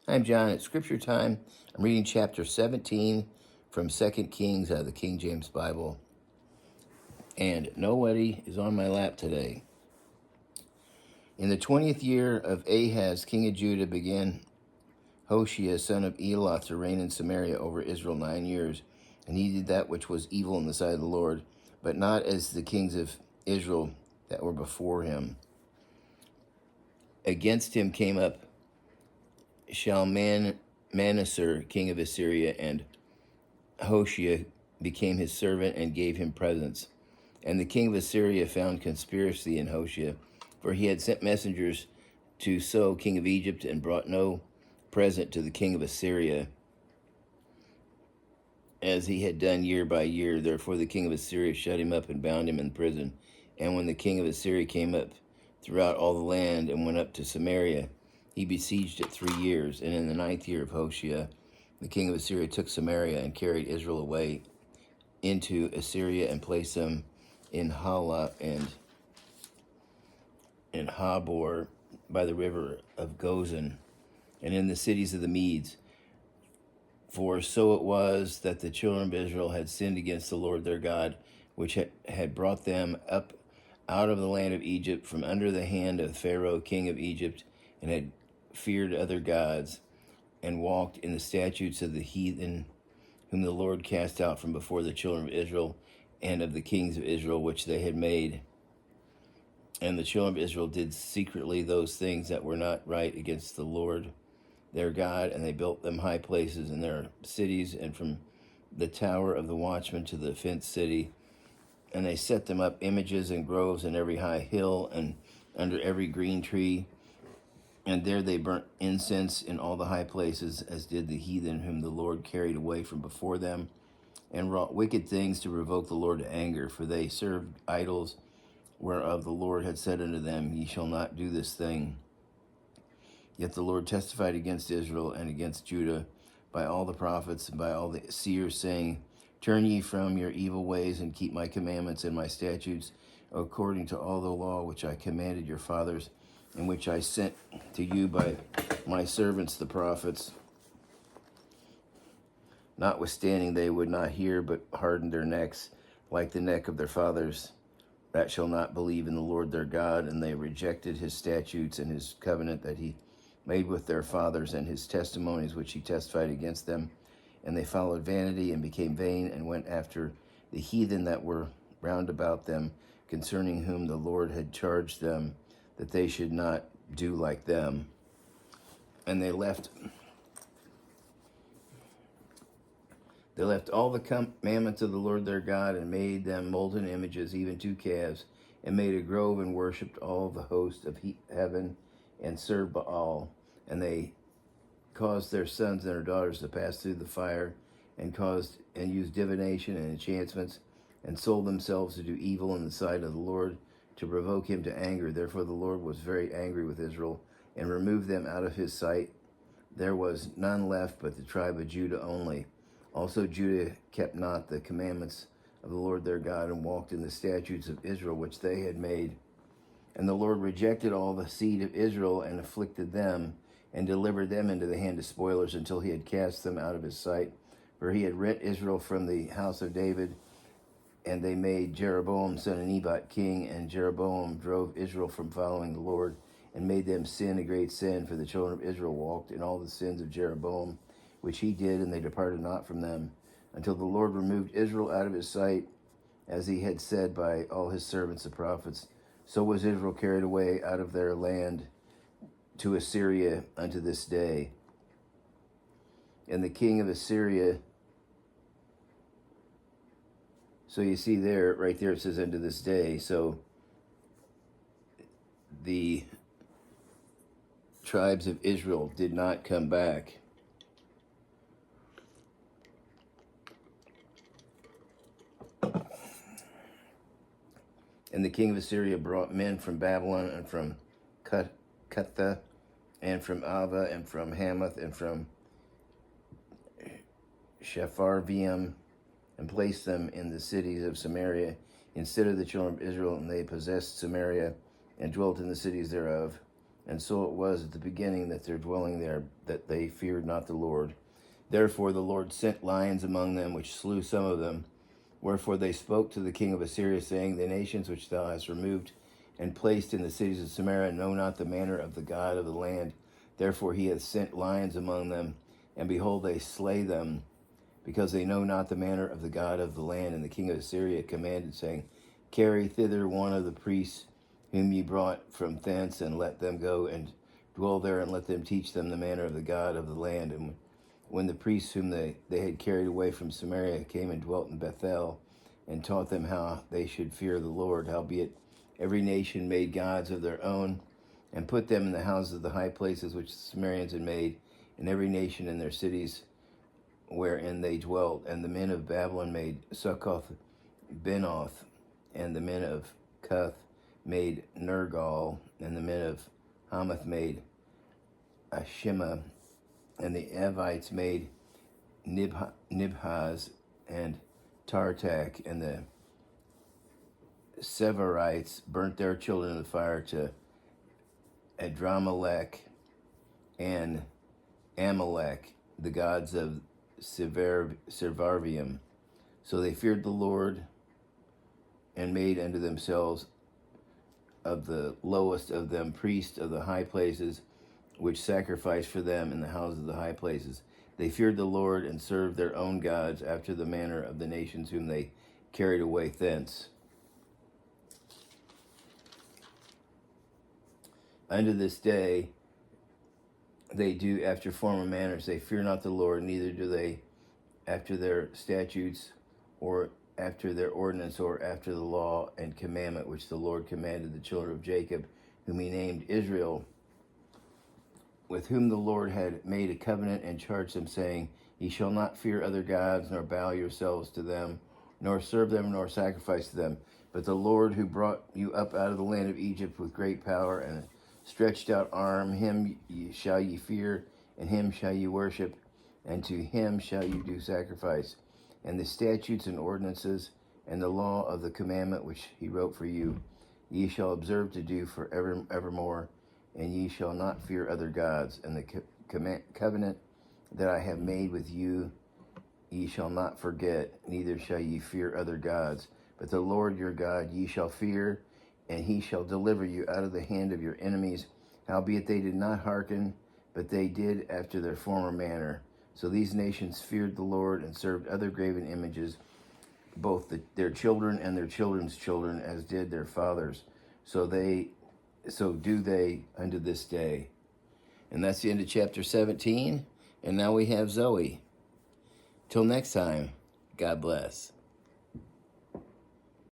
I'm John. It's Scripture time. I'm reading chapter 17 from 2 Kings out of the King James Bible. And nobody is on my lap today. In the 20th year of Ahaz, king of Judah, began Hoshea, son of Elah, to reign in Samaria over Israel 9 years. And he did that which was evil in the sight of the Lord, but not as the kings of Israel that were before him. Against him came up Shalmaneser, king of Assyria, and Hoshea became his servant and gave him presents. And the king of Assyria found conspiracy in Hoshea, for he had sent messengers to So, king of Egypt, and brought no present to the king of Assyria, as he had done year by year. Therefore the king of Assyria shut him up and bound him in prison. And when the king of Assyria came up throughout all the land and went up to Samaria, he besieged it 3 years. And in the 9th year of Hoshea, the king of Assyria took Samaria and carried Israel away into Assyria and placed them in Hala and in Habor by the river of Gozan, and in the cities of the Medes. For so it was that the children of Israel had sinned against the Lord their God, which had brought them up out of the land of Egypt from under the hand of Pharaoh, king of Egypt, and had feared other gods, and walked in the statutes of the heathen, whom the Lord cast out from before the children of Israel, and of the kings of Israel, which they had made. And the children of Israel did secretly those things that were not right against the Lord their God, and they built them high places in their cities, and from the tower of the watchman to the fenced city. And they set them up images and groves in every high hill and under every green tree. And there they burnt incense in all the high places, as did the heathen whom the Lord carried away from before them, and wrought wicked things to provoke the Lord to anger. For they served idols, whereof the Lord had said unto them, Ye shall not do this thing. Yet the Lord testified against Israel and against Judah by all the prophets and by all the seers, saying, Turn ye from your evil ways, and keep my commandments and my statutes, according to all the law which I commanded your fathers, and which I sent to you by my servants the prophets. Notwithstanding they would not hear, but hardened their necks, like the neck of their fathers, that shall not believe in the Lord their God. And they rejected his statutes and his covenant that he made with their fathers, and his testimonies which he testified against them. And they followed vanity and became vain, and went after the heathen that were round about them, concerning whom the Lord had charged them that they should not do like them. And they left all the commandments of the Lord their God, and made them molten images, even 2 calves, and made a grove, and worshipped all the host of heaven, and served Baal. And they caused their sons and their daughters to pass through the fire, and used divination and enchantments, and sold themselves to do evil in the sight of the Lord, to provoke him to anger. Therefore the Lord was very angry with Israel, and removed them out of his sight. There was none left but the tribe of Judah only. Also Judah kept not the commandments of the Lord their God, and walked in the statutes of Israel which they had made. And the Lord rejected all the seed of Israel, and afflicted them, and delivered them into the hand of spoilers, until he had cast them out of his sight. For he had rent Israel from the house of David, and they made Jeroboam son of Nebat king. And Jeroboam drove Israel from following the Lord, and made them sin a great sin. For the children of Israel walked in all the sins of Jeroboam, which he did, and they departed not from them, until the Lord removed Israel out of his sight, as he had said by all his servants the prophets. So was Israel carried away out of their land to Assyria unto this day. And the king of Assyria, so you see there, right there it says unto this day. So the tribes of Israel did not come back. And the king of Assyria brought men from Babylon, and from Cutha, and from Ava, and from Hamath, and from Shepharvaim, and placed them in the cities of Samaria instead of the children of Israel. And they possessed Samaria, and dwelt in the cities thereof. And so it was at the beginning that their dwelling there, that they feared not the Lord. Therefore the Lord sent lions among them, which slew some of them. Wherefore they spoke to the king of Assyria, saying, the nations which thou hast removed and placed in the cities of Samaria know not the manner of the God of the land. Therefore he hath sent lions among them, and behold, they slay them, because they know not the manner of the God of the land. And the king of Assyria commanded, saying, carry thither one of the priests whom ye brought from thence, and let them go and dwell there, and let them teach them the manner of the God of the land. And when the priests whom they had carried away from Samaria came and dwelt in Bethel, and taught them how they should fear the Lord, howbeit every nation made gods of their own, and put them in the houses of the high places which the Sumerians had made, and every nation in their cities wherein they dwelt. And the men of Babylon made Succoth Benoth, and the men of Cuth made Nergal, and the men of Hamath made Ashima, and the Evites made Nibhaz and Tartak, and the Severites burnt their children in the fire to Adramelech and Amalek, the gods of Servarvium. So they feared the Lord, and made unto themselves of the lowest of them priests of the high places, which sacrificed for them in the houses of the high places. They feared the Lord, and served their own gods after the manner of the nations whom they carried away thence. Unto this day they do after former manners. They fear not the Lord, neither do they after their statutes, or after their ordinance, or after the law and commandment which the Lord commanded the children of Jacob, whom he named Israel, with whom the Lord had made a covenant, and charged them, saying, ye shall not fear other gods, nor bow yourselves to them, nor serve them, nor sacrifice to them. But the Lord, who brought you up out of the land of Egypt with great power and stretched out arm, him shall ye fear, and him shall ye worship, and to him shall ye do sacrifice. And the statutes and ordinances and the law of the commandment which he wrote for you, ye shall observe to do for evermore, and ye shall not fear other gods. And the covenant that I have made with you, ye shall not forget, neither shall ye fear other gods. But the Lord your God ye shall fear, and he shall deliver you out of the hand of your enemies. Howbeit they did not hearken, but they did after their former manner. So these nations feared the Lord, and served other graven images, both their children and their children's children, as did their fathers. So do they unto this day. And that's the end of chapter 17. And now we have Zoe. Till next time, God bless.